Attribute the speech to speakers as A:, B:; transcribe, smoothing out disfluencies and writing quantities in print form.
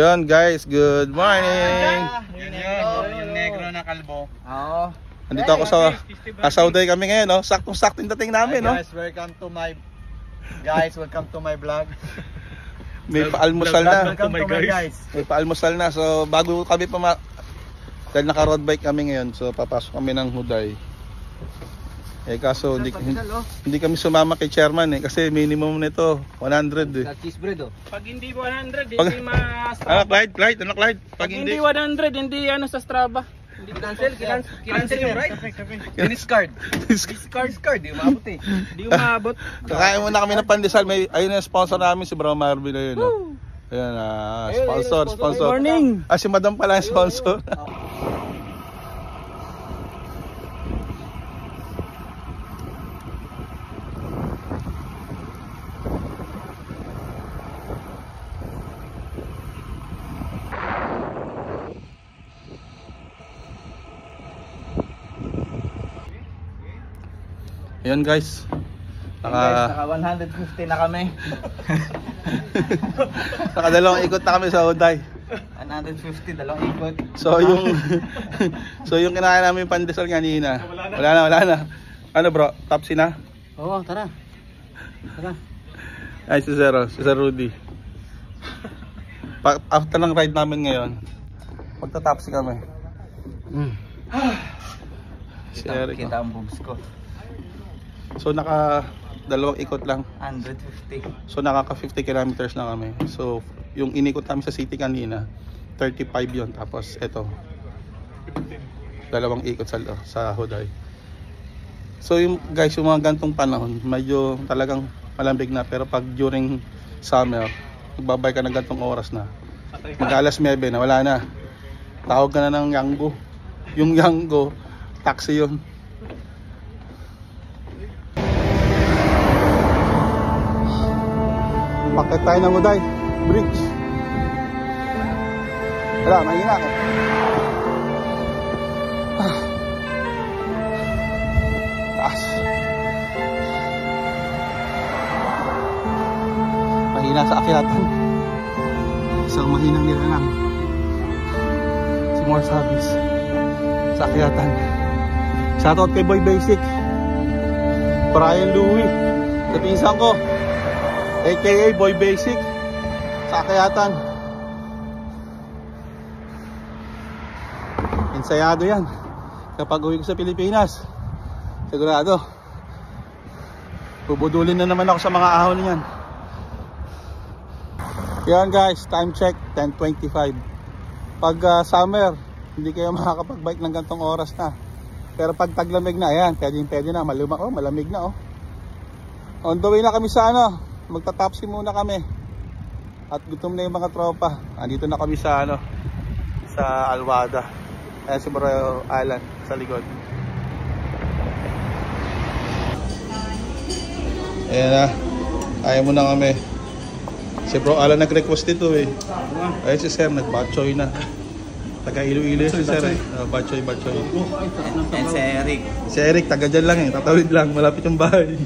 A: Yun guys, good morning.
B: Yung negro na kalbo. Oo.
A: Andito ako sa Sauday kami ngayon, no? Saktong-saktong dating namin, no?
B: Guys, welcome to my vlog.
A: May paalmusal na.
B: Welcome to my guys.
A: May paalmusal na. So bago kami dahil naka-road bike kami ngayon, so papasok kami ng Huday. Eh kaso hindi kami sumama kay chairman eh kasi minimum nito 100 eh.
B: Cheese bread oh.
C: Pag hindi 100 hindi ma-Strava.
A: Clyde?
C: Pag hindi 100 hindi ano sa Strava. Hindi cancel yung ride.
B: Discard, di umabot eh.
C: Hindi umabot.
A: Kakain muna kami ng pandesal. Ayun yung sponsor namin si Bro Marvin na yun. No? Ayan, sponsor.
C: Good morning.
A: Si Madam pala yung sponsor. Ayan guys,
B: naka 150 na kami.
A: Nakadalawang ikot na kami sa Huday.
B: 150, dalawang ikot.
A: So yung kinain namin pandesal kanina. Wala na. Ano bro, tapsi na?
B: Oo, tara.
A: Ay si Sir Rudy. After ng ride namin ngayon, magta-tapsi kami. Si Eric.
B: Kita ang boobs ko.
A: So naka dalawang ikot lang.
B: 150.
A: So nakaka 50 kilometers na kami. So yung inikot namin sa city kanina 35 yon. Tapos eto dalawang ikot sa Huday. So yung guys, yung mga gantong panahon medyo talagang malamig na. Pero pag during summer magbabay ka ng gantong oras na mag-alas 9 na wala na. Tawag ka na ng Yango. Yung Yango taxi yun. Pakit tayo ng Huday Bridge. Wala, mahina ako. Taas. Mahina sa akyatan. Isang mahinang nilalang si More Sabis sa akyatan. Shoutout kay Boy Basic, Brian Louie, sa pinsan ko aka Boy Basic sa akyatan. Ensayado yan. Kapag uwi ko sa Pilipinas, sigurado bubudulin na naman ako sa mga ahon niyan. Yan guys, time check 10:25. Pag summer hindi kayo makakapag-bike ng gantong oras na. Pero pag taglamig na, ayan, pwede na, malamig na oh. On the way na kami sa magta-tapsi muna kami. At gutom na yung mga tropa. Andito na kami sa sa Alwada. Ayan si Bro Alan sa likod. Ayan na. Ayaw mo na kami. Si Bro Alan nag-request dito eh. Ayan si Sir, nag-batchoy na. Taga Iloilo si Sir eh. Batchoy.
B: And si Eric.
A: Si Eric, taga dyan lang eh. Tatawid lang, malapit yung bahay.